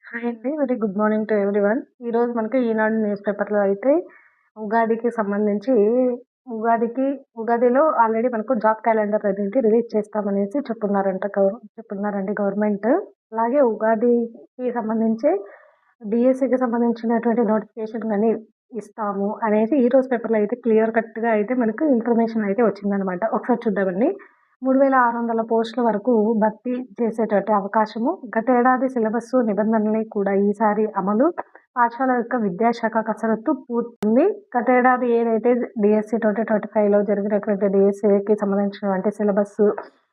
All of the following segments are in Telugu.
హాయ్ అండి. Very good morning to everyone. ఈరోజు మనకి ఈనాడు న్యూస్ పేపర్‌లో అయితే ఉగాదికి సంబంధించి ఉగాదికి ఉగాదిలో ఆల్రెడీ మనకు జాబ్ క్యాలెండర్ అనేది రిలీజ్ చేస్తామనేసి చెప్తున్నారండి గవర్నమెంట్. అలాగే ఉగాదికి సంబంధించి డీఎస్సీకి సంబంధించినటువంటి నోటిఫికేషన్ గాని ఇస్తాము అనేసి ఈరోజు పేపర్‌లో అయితే క్లియర్ కట్‌గా అయితే మనకు ఇన్ఫర్మేషన్ అయితే వచ్చిందనమాట. ఒకసారి చూద్దామండి. 3600 పోస్టుల వరకు భర్తీ చేసేటట్టు అవకాశము. గతేడాది సిలబస్సు నిబంధనల్ని కూడా ఈసారి అమలు. పాఠశాల యొక్క విద్యాశాఖ కసరత్తు పూర్తయింది. గతేడాది ఏదైతే డీఎస్సీ 2025లో జరిగినటువంటి డీఎస్సీకి సంబంధించినటువంటి సిలబస్సు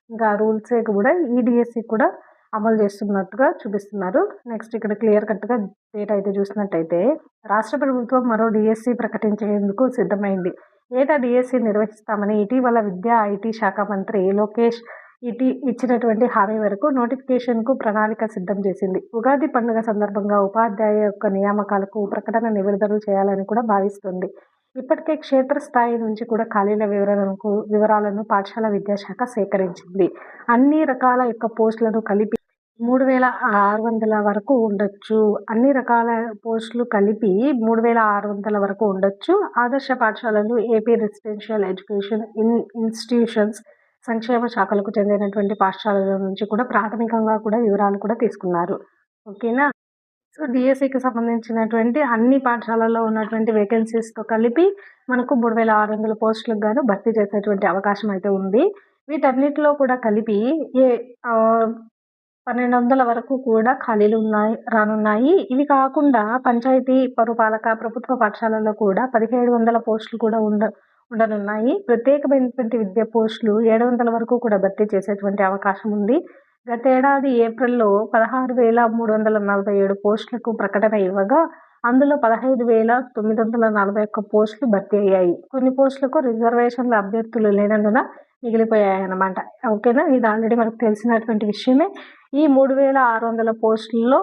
ఇంకా రూల్సే కూడా ఈ డీఎస్సీ కూడా అమలు చేస్తున్నట్టుగా చూపిస్తున్నారు. నెక్స్ట్ ఇక్కడ క్లియర్ కట్‌గా డేట్ అయితే చూసినట్టయితే రాష్ట్ర ప్రభుత్వం మరో డీఎస్సీ ప్రకటించేందుకు సిద్ధమైంది. ఏటా డీఎస్సీ నిర్వహిస్తామని ఇటీవల విద్యా, ఐటీ శాఖ మంత్రి లోకేష్ ఇచ్చినటువంటి హామీ మేరకు నోటిఫికేషన్‌కు ప్రణాళిక సిద్ధం చేసింది. ఉగాది పండుగ సందర్భంగా ఉపాధ్యాయ యొక్క నియామకాలకు ప్రకటన విడుదల చేయాలని కూడా భావిస్తోంది. ఇప్పటికే క్షేత్రస్థాయి నుంచి కూడా ఖాళీల వివరాలను పాఠశాల విద్యాశాఖ సేకరించింది. అన్ని రకాల యొక్క పోస్టులను కలిపి 3600 వరకు ఉండొచ్చు. అన్ని రకాల పోస్టులు కలిపి 3600 వరకు ఉండొచ్చు. ఆదర్శ పాఠశాలలు, ఏపీ రెసిడెన్షియల్ ఎడ్యుకేషన్ ఇన్స్టిట్యూషన్స్ సంక్షేమ శాఖలకు చెందినటువంటి పాఠశాలల నుంచి కూడా ప్రాథమికంగా కూడా వివరాలు కూడా తీసుకున్నారు. ఓకేనా. సో డిఎస్సికి సంబంధించినటువంటి అన్ని పాఠశాలల్లో ఉన్నటువంటి వేకెన్సీస్తో కలిపి మనకు 3600 పోస్టులకు గాను భర్తీ చేసేటువంటి అవకాశం అయితే ఉంది. వీటన్నిటిలో కూడా కలిపి 1200 వరకు కూడా ఖాళీలు రానున్నాయి. ఇవి కాకుండా పంచాయతీ పురపాలక ప్రభుత్వ పాఠశాలల్లో కూడా 1700 పోస్టులు కూడా ఉండనున్నాయి. ప్రత్యేకమైనటువంటి విద్యా పోస్టులు 700 వరకు కూడా భర్తీ చేసేటువంటి అవకాశం ఉంది. గతేడాది ఏప్రిల్లో 16,347 పోస్టులకు ప్రకటన ఇవ్వగా అందులో 15,941 పోస్టులు భర్తీ అయ్యాయి. కొన్ని పోస్టులకు రిజర్వేషన్ల అభ్యర్థులు లేనందున మిగిలిపోయాయన్నమాట. ఓకేనా. ఇది ఆల్రెడీ మనకు తెలిసినటువంటి విషయమే. ఈ 3600 పోస్టుల్లో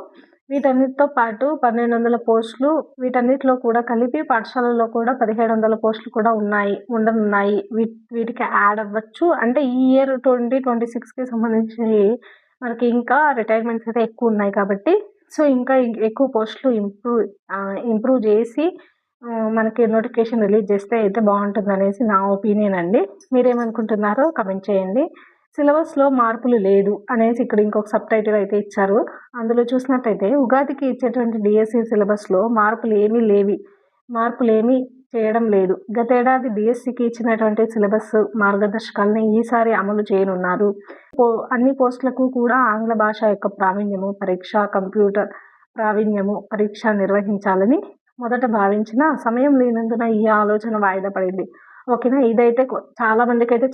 వీటన్నిటితో పాటు 1200 పోస్టులు వీటన్నిటిలో కూడా కలిపి పాఠశాలల్లో కూడా 1700 పోస్టులు కూడా ఉండనున్నాయి. వీటికి యాడ్ అవ్వచ్చు. అంటే ఈ ఇయర్ 2026కి సంబంధించి మనకి ఇంకా రిటైర్మెంట్స్ అయితే ఎక్కువ ఉన్నాయి కాబట్టి సో ఇంకా ఎక్కువ పోస్టులు ఇంప్రూవ్ చేసి మనకి నోటిఫికేషన్ రిలీజ్ చేస్తే అయితే బాగుంటుంది అనేసి నా ఒపీనియన్ అండి. మీరేమనుకుంటున్నారో కమెంట్ చేయండి. సిలబస్లో మార్పులు లేదు అనేసి ఇక్కడ ఇంకొక సబ్ టైటిల్ అయితే ఇచ్చారు. అందులో చూసినట్టయితే ఉగాదికి ఇచ్చేటువంటి డిఎస్సి సిలబస్లో మార్పులు ఏమీ చేయడం లేదు. గతేడాది డిఎస్సికి ఇచ్చినటువంటి సిలబస్ మార్గదర్శకాలను ఈసారి అమలు చేయనున్నారు. అన్ని పోస్టులకు కూడా ఆంగ్ల భాష యొక్క ప్రావీణ్యము పరీక్ష, కంప్యూటర్ ప్రావీణ్యము పరీక్ష నిర్వహించాలని మొదట భావించిన సమయం లేనందున ఈ ఆలోచన వాయిదా పడింది. ఓకేనా. ఇదైతే చాలా మందికి అయితే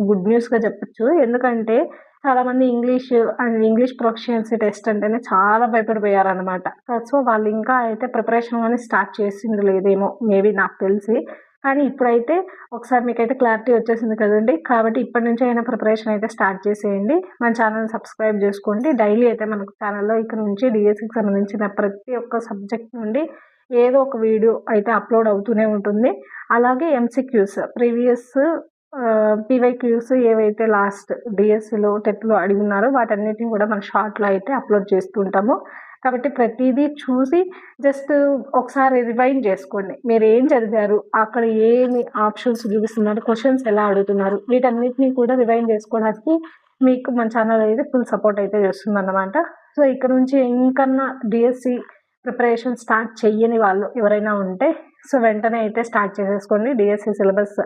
గుడ్ న్యూస్గా చెప్పచ్చు. ఎందుకంటే చాలామంది ఇంగ్లీష్ ప్రొఫిషియన్సీ టెస్ట్ అంటేనే చాలా భయపడిపోయారనమాట. సో వాళ్ళు ఇంకా అయితే ప్రిపరేషన్ అని స్టార్ట్ చేసింది లేదేమో మేబీ నాకు తెలిసి. కానీ ఇప్పుడైతే ఒకసారి మీకైతే క్లారిటీ వచ్చేసింది కదండి. కాబట్టి ఇప్పటి నుంచి అయినా ప్రిపరేషన్ అయితే స్టార్ట్ చేసేయండి. మన ఛానల్ని సబ్స్క్రైబ్ చేసుకోండి. డైలీ అయితే మనకు ఛానల్లో ఇక్కడ నుంచి డిఎస్సికి సంబంధించిన ప్రతి ఒక్క సబ్జెక్ట్ నుండి ఏదో ఒక వీడియో అయితే అప్లోడ్ అవుతూనే ఉంటుంది. అలాగే ఎంసీక్యూస్ ప్రీవియస్ పీవైక్యూస్ ఏవైతే లాస్ట్ డిఎస్సిలో టెట్లో అడిగినారో వాటన్నిటిని కూడా మన షార్ట్లో అయితే అప్లోడ్ చేస్తుంటాము. కాబట్టి ప్రతిదీ చూసి జస్ట్ ఒకసారి రివైండ్ చేసుకోండి. మీరు ఏం చదివారు, అక్కడ ఏమి ఆప్షన్స్ చూపిస్తున్నారు, క్వశ్చన్స్ ఎలా అడుగుతున్నారు, వీటన్నిటిని కూడా రివైండ్ చేసుకోవడానికి మీకు మన ఛానల్ అయితే ఫుల్ సపోర్ట్ అయితే చేస్తుంది అన్నమాట. సో ఇక్కడ నుంచి ఇంకన్నా డిఎస్సి ప్రిపరేషన్ స్టార్ట్ చెయ్యని వాళ్ళు ఎవరైనా ఉంటే సో వెంటనే అయితే స్టార్ట్ చేసేసుకోండి. DSC syllabus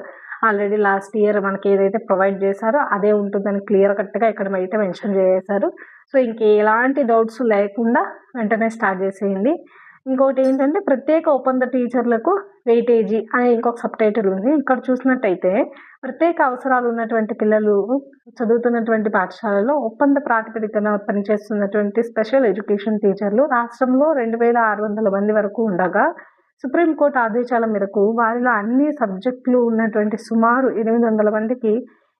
already last year మనకి ఏదైతే ప్రొవైడ్ చేశారో అదే ఉంటుందని క్లియర్ కట్గా ఇక్కడ అయితే మెన్షన్ చేశారు. సో ఎలాంటి డౌట్స్ లేకుండా వెంటనే స్టార్ట్ చేసేయండి. ఇంకొకటి ఏంటంటే ప్రత్యేక ఒప్పంద టీచర్లకు వెయిటేజీ అనే ఇంకొక సబ్ టైటిల్ ఉంది. ఇక్కడ చూసినట్టయితే ప్రత్యేక అవసరాలు ఉన్నటువంటి పిల్లలు చదువుతున్నటువంటి పాఠశాలలో ఒప్పంద ప్రాతిపదికన పనిచేస్తున్నటువంటి స్పెషల్ ఎడ్యుకేషన్ టీచర్లు రాష్ట్రంలో 2600 మంది వరకు ఉండగా సుప్రీంకోర్టు ఆదేశాల మేరకు వారిలో అన్ని సబ్జెక్టులు ఉన్నటువంటి సుమారు 800 మందికి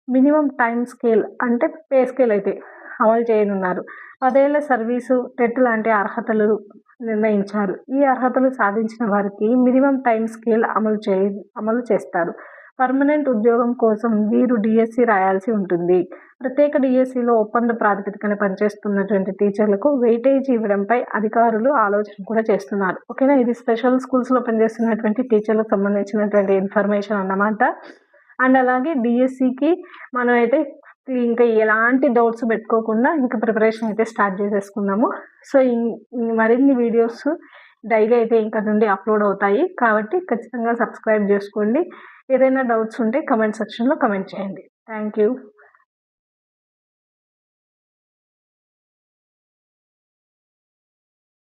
మినిమం టైం స్కేల్ అంటే పే స్కేల్ అయితే అమలు చేయనున్నారు. 10 ఏళ్ల సర్వీసు, టెట్ లాంటి అర్హతలు నిర్ణయించారు. ఈ అర్హతలు సాధించిన వారికి మినిమం టైం స్కేల్ అమలు చేస్తారు. పర్మనెంట్ ఉద్యోగం కోసం వీరు డిఎస్సి రాయాల్సి ఉంటుంది. ప్రత్యేక డిఎస్సిలో ఒప్పంద ప్రాతిపదికన పనిచేస్తున్నటువంటి టీచర్లకు వెయిటేజ్ ఇవ్వడంపై అధికారులు ఆలోచన కూడా చేస్తున్నారు. ఓకేనా, ఇది స్పెషల్ స్కూల్స్లో పనిచేస్తున్నటువంటి టీచర్లకు సంబంధించినటువంటి ఇన్ఫర్మేషన్ అన్నమాట. అండ్ అలాగే డిఎస్సికి మనమైతే ఇంకా ఎలాంటి డౌట్స్ పెట్టుకోకుండా ఇంకా ప్రిపరేషన్ అయితే స్టార్ట్ చేసేసుకున్నాము. సో మరిన్ని వీడియోస్ డైలీ అయితే ఇంకా నుండి అప్లోడ్ అవుతాయి కాబట్టి ఖచ్చితంగా సబ్స్క్రైబ్ చేసుకోండి. ఏదైనా డౌట్స్ ఉంటే కమెంట్ సెక్షన్లో కమెంట్ చేయండి. Thank you.